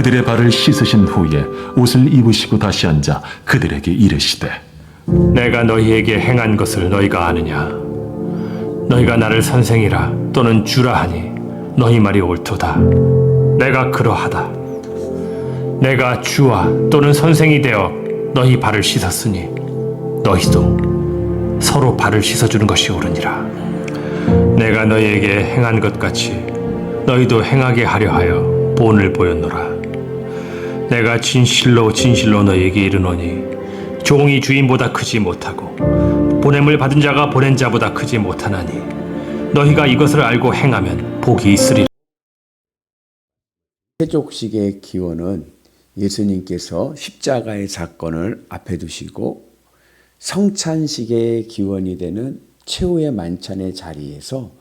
그들의 발을 씻으신 후에 옷을 입으시고 다시 앉아 그들에게 이르시되 내가 너희에게 행한 것을 너희가 아느냐? 너희가 나를 선생이라 또는 주라 하니 너희 말이 옳도다. 내가 그러하다. 내가 주와 또는 선생이 되어 너희 발을 씻었으니 너희도 서로 발을 씻어주는 것이 옳으니라. 내가 너희에게 행한 것 같이 너희도 행하게 하려 하여 본을 보였노라. 내가 진실로 진실로 너희에게 이르노니 종이 주인보다 크지 못하고 보냄을 받은 자가 보낸 자보다 크지 못하나니 너희가 이것을 알고 행하면 복이 있으리라. 세족식의 기원은 예수님께서 십자가의 사건을 앞에 두시고 성찬식의 기원이 되는 최후의 만찬의 자리에서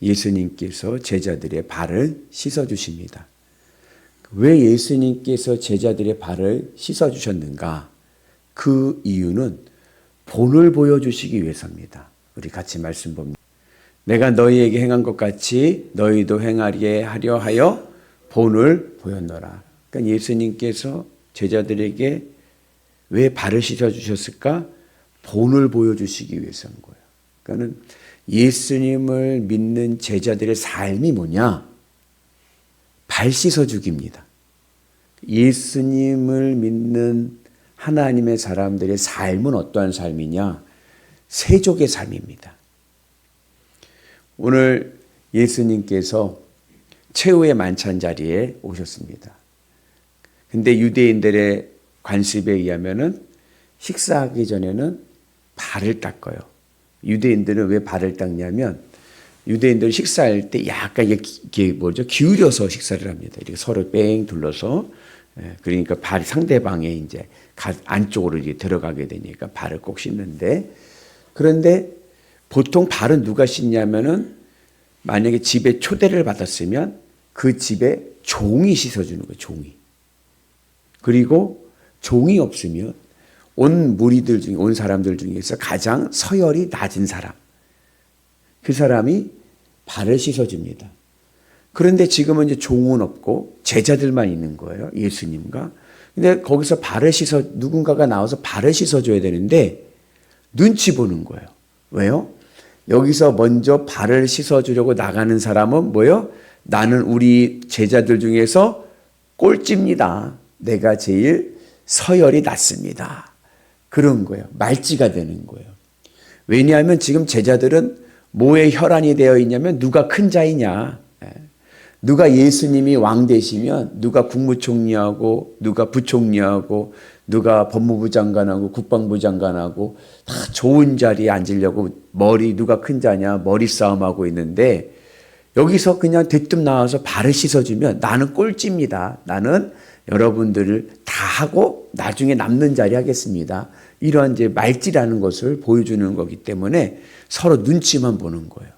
예수님께서 제자들의 발을 씻어주십니다. 왜 예수님께서 제자들의 발을 씻어주셨는가? 그 이유는 본을 보여주시기 위해서입니다. 우리 같이 말씀 봅니다. 내가 너희에게 행한 것 같이 너희도 행하게 하려 하여 본을 보였노라. 그러니까 예수님께서 제자들에게 왜 발을 씻어주셨을까? 본을 보여주시기 위해서인 거예요. 그러니까 예수님을 믿는 제자들의 삶이 뭐냐? 발 씻어주기입니다. 예수님을 믿는 하나님의 사람들의 삶은 어떠한 삶이냐? 세족의 삶입니다. 오늘 예수님께서 최후의 만찬 자리에 오셨습니다. 근데 유대인들의 관습에 의하면은 식사하기 전에는 발을 닦아요. 유대인들은 왜 발을 닦냐면 유대인들은 식사할 때 약간 이게 기울여서 식사를 합니다. 이렇게 서로 뺑 둘러서. 그러니까 발이 상대방의 이제 안쪽으로 이제 들어가게 되니까 발을 꼭 씻는데, 그런데 보통 발은 누가 씻냐면은 만약에 집에 초대를 받았으면 그 집에 종이 씻어주는 거예요. 종이. 그리고 종이 없으면 온 무리들 중에, 온 사람들 중에서 가장 서열이 낮은 사람, 그 사람이 발을 씻어줍니다. 그런데 지금은 이제 종은 없고 제자들만 있는 거예요. 예수님과. 근데 거기서 누군가가 나와서 발을 씻어줘야 되는데 눈치 보는 거예요. 왜요? 여기서 먼저 발을 씻어주려고 나가는 사람은 뭐예요? 나는 우리 제자들 중에서 꼴찌입니다. 내가 제일 서열이 낮습니다. 그런 거예요. 말찌가 되는 거예요. 왜냐하면 지금 제자들은 뭐에 혈안이 되어 있냐면 누가 큰 자이냐. 누가 예수님이 왕 되시면 누가 국무총리하고 누가 부총리하고 누가 법무부 장관하고 국방부 장관하고 다 좋은 자리에 앉으려고 누가 큰 자냐 머리 싸움하고 있는데, 여기서 그냥 대뜸 나와서 발을 씻어주면 나는 꼴찌입니다. 나는 여러분들을 다 하고 나중에 남는 자리 하겠습니다. 이러한 이제 말찌라는 것을 보여주는 거기 때문에 서로 눈치만 보는 거예요.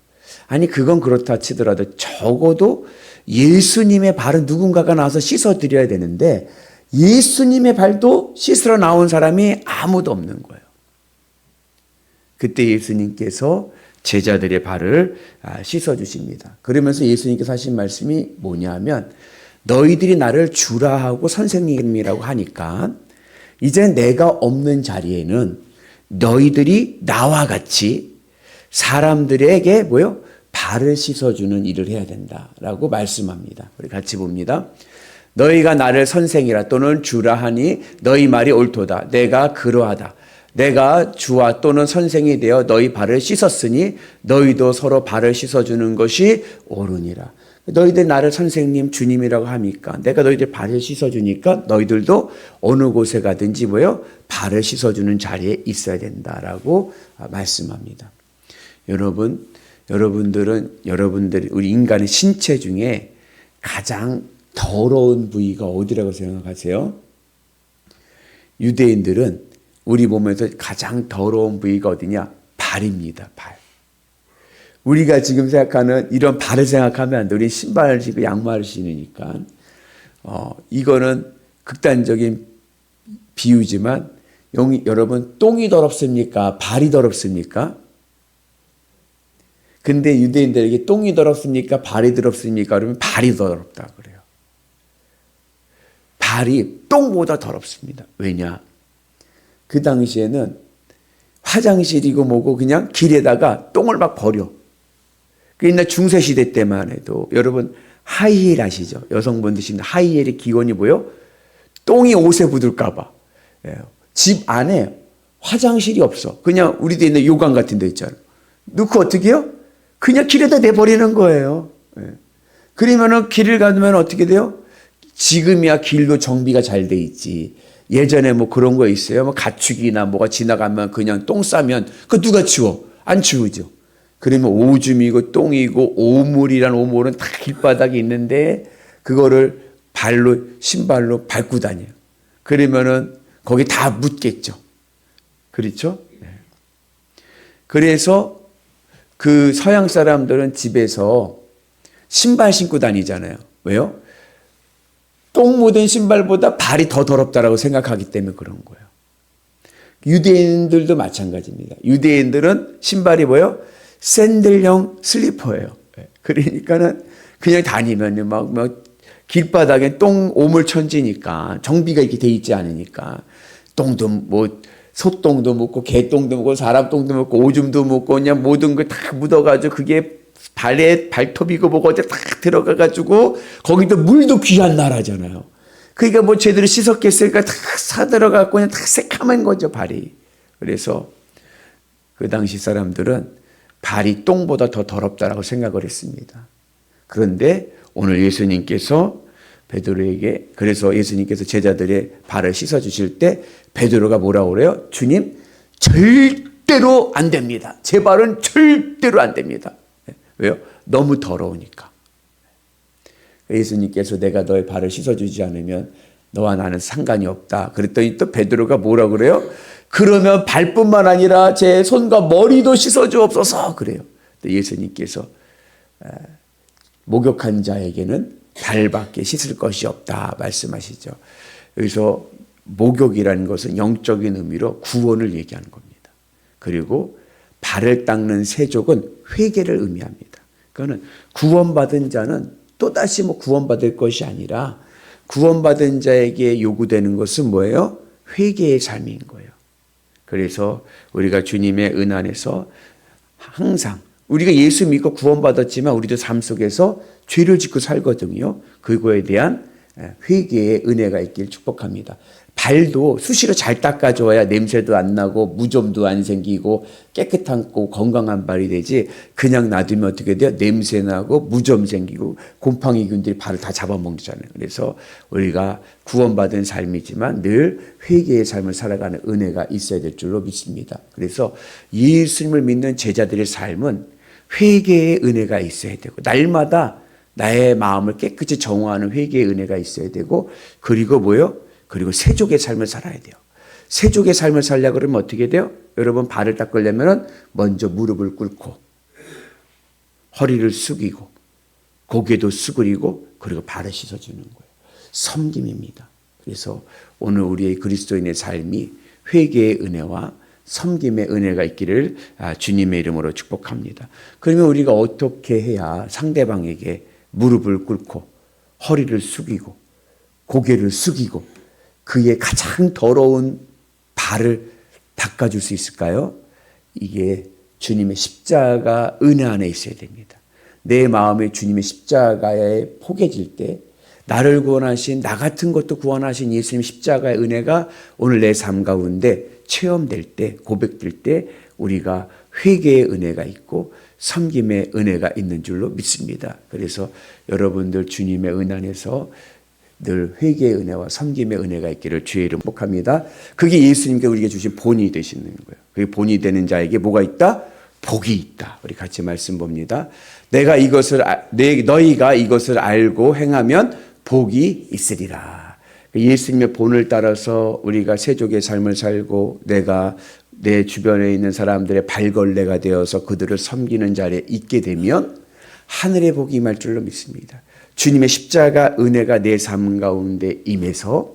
아니 그건 그렇다 치더라도 적어도 예수님의 발은 누군가가 나와서 씻어드려야 되는데 예수님의 발도 씻으러 나온 사람이 아무도 없는 거예요. 그때 예수님께서 제자들의 발을 씻어주십니다. 그러면서 예수님께서 하신 말씀이 뭐냐면 너희들이 나를 주라 하고 선생님이라고 하니까 이제 내가 없는 자리에는 너희들이 나와 같이 사람들에게 발을 씻어주는 일을 해야 된다라고 말씀합니다. 우리 같이 봅니다. 너희가 나를 선생이라 또는 주라 하니 너희 말이 옳도다. 내가 그러하다. 내가 주와 또는 선생이 되어 너희 발을 씻었으니 너희도 서로 발을 씻어주는 것이 옳으니라. 너희들 나를 선생님, 주님이라고 하니까 내가 너희들 발을 씻어주니까 너희들도 어느 곳에 가든지 발을 씻어주는 자리에 있어야 된다라고 말씀합니다. 여러분들이 우리 인간의 신체 중에 가장 더러운 부위가 어디라고 생각하세요? 유대인들은 우리 몸에서 가장 더러운 부위가 어디냐? 발입니다. 발. 우리가 지금 생각하는 이런 발을 생각하면 안 돼. 우리 신발을 신고 양말을 신으니까. 이거는 극단적인 비유지만 여러분 똥이 더럽습니까? 발이 더럽습니까? 근데 유대인들에게 똥이 더럽습니까? 발이 더럽습니까? 그러면 발이 더럽다 그래요. 발이 똥보다 더럽습니다. 왜냐? 그 당시에는 화장실이고 뭐고 그냥 길에다가 똥을 막 버려. 그 옛날 중세시대 때만 해도 여러분 하이힐 아시죠? 여성분들 신는 하이힐의 기원이 뭐예요? 똥이 옷에 묻을까봐. 집 안에 화장실이 없어. 그냥 우리도 있는 요강 같은 데 있잖아요. 넣고 어떻게 해요? 그냥 길에다 내버리는 거예요. 그러면은 길을 가면 어떻게 돼요? 지금이야 길도 정비가 잘 돼 있지. 예전에 뭐 그런 거 있어요. 뭐 가축이나 뭐가 지나가면 그냥 똥 싸면 그 누가 치워? 안 치우죠. 그러면 오줌이고 똥이고 오물이란 오물은 다 길바닥에 있는데 그거를 발로 신발로 밟고 다녀요. 그러면은 거기 다 묻겠죠. 그렇죠? 그래서 그 서양 사람들은 집에서 신발 신고 다니잖아요. 왜요? 똥 묻은 신발보다 발이 더 더럽다라고 생각하기 때문에 그런 거예요. 유대인들도 마찬가지입니다. 유대인들은 신발이 뭐예요? 샌들형 슬리퍼예요. 그러니까는 그냥 다니면 막 길바닥에 똥 오물 천지니까 정비가 이렇게 돼 있지 않으니까 똥도 뭐 소똥도 묻고 개똥도 묻고 사람 똥도 묻고 오줌도 묻고 그냥 모든 걸 다 묻어가지고 그게 발에 발톱이고 뭐고 어디 딱 들어가가지고 거기도 물도 귀한 나라잖아요. 그러니까 뭐 제대로 씻었겠으니까 다 사들어가고 그냥 다 새카만 거죠 발이. 그래서 그 당시 사람들은 발이 똥보다 더 더럽다라고 생각을 했습니다. 그런데 오늘 예수님께서 베드로에게 그래서 예수님께서 제자들의 발을 씻어 주실 때 베드로가 뭐라고 그래요? 주님 절대로 안 됩니다. 제 발은 절대로 안 됩니다. 왜요? 너무 더러우니까. 예수님께서 내가 너의 발을 씻어주지 않으면 너와 나는 상관이 없다. 그랬더니 또 베드로가 뭐라고 그래요? 그러면 발뿐만 아니라 제 손과 머리도 씻어주옵소서 그래요. 예수님께서 목욕한 자에게는 발밖에 씻을 것이 없다 말씀하시죠. 여기서 목욕이라는 것은 영적인 의미로 구원을 얘기하는 겁니다. 그리고 발을 닦는 세족은 회개를 의미합니다. 그거는 구원받은 자는 또다시 뭐 구원받을 것이 아니라 구원받은 자에게 요구되는 것은 뭐예요? 회개의 삶인 거예요. 그래서 우리가 주님의 은 안에서 항상 우리가 예수 믿고 구원받았지만 우리도 삶 속에서 죄를 짓고 살거든요. 그거에 대한 회개의 은혜가 있길 축복합니다. 발도 수시로 잘 닦아줘야 냄새도 안 나고 무좀도 안 생기고 깨끗하고 건강한 발이 되지 그냥 놔두면 어떻게 돼요? 냄새 나고 무좀 생기고 곰팡이균들이 발을 다 잡아먹잖아요. 그래서 우리가 구원받은 삶이지만 늘 회개의 삶을 살아가는 은혜가 있어야 될 줄로 믿습니다. 그래서 예수님을 믿는 제자들의 삶은 회개의 은혜가 있어야 되고 날마다 나의 마음을 깨끗이 정화하는 회개의 은혜가 있어야 되고 그리고 뭐요? 그리고 세족의 삶을 살아야 돼요. 세족의 삶을 살려고 그러면 어떻게 돼요? 여러분 발을 닦으려면 먼저 무릎을 꿇고 허리를 숙이고 고개도 숙이고 그리고 발을 씻어주는 거예요. 섬김입니다. 그래서 오늘 우리의 그리스도인의 삶이 회개의 은혜와 섬김의 은혜가 있기를 주님의 이름으로 축복합니다. 그러면 우리가 어떻게 해야 상대방에게 무릎을 꿇고 허리를 숙이고 고개를 숙이고 그의 가장 더러운 발을 닦아줄 수 있을까요? 이게 주님의 십자가 은혜 안에 있어야 됩니다. 내 마음에 주님의 십자가에 포개질 때 나를 구원하신 나 같은 것도 구원하신 예수님 십자가의 은혜가 오늘 내 삶 가운데 체험될 때 고백될 때 우리가 회개의 은혜가 있고 섬김의 은혜가 있는 줄로 믿습니다. 그래서 여러분들 주님의 은 안에서 늘 회개의 은혜와 섬김의 은혜가 있기를 주의 이름으로 축복합니다. 그게 예수님께 우리에게 주신 본이 되시는 거예요. 그게 본이 되는 자에게 뭐가 있다? 복이 있다. 우리 같이 말씀 봅니다. 너희가 이것을 알고 행하면 복이 있으리라. 예수님의 본을 따라서 우리가 세족의 삶을 살고 내가 내 주변에 있는 사람들의 발걸레가 되어서 그들을 섬기는 자리에 있게 되면 하늘의 복이 임할 줄로 믿습니다. 주님의 십자가 은혜가 내 삶 가운데 임해서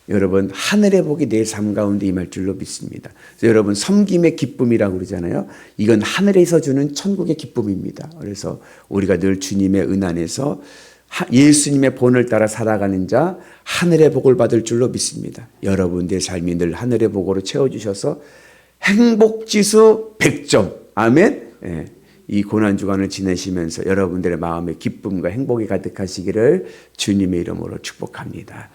여러분 하늘의 복이 내 삶 가운데 임할 줄로 믿습니다. 그래서 여러분 섬김의 기쁨이라고 그러잖아요. 이건 하늘에서 주는 천국의 기쁨입니다. 그래서 우리가 늘 주님의 은 안에서 예수님의 본을 따라 살아가는 자 하늘의 복을 받을 줄로 믿습니다. 여러분들의 삶이 늘 하늘의 복으로 채워주셔서 행복지수 100점. 아멘. 예. 이 고난주간을 지내시면서 여러분들의 마음에 기쁨과 행복이 가득하시기를 주님의 이름으로 축복합니다.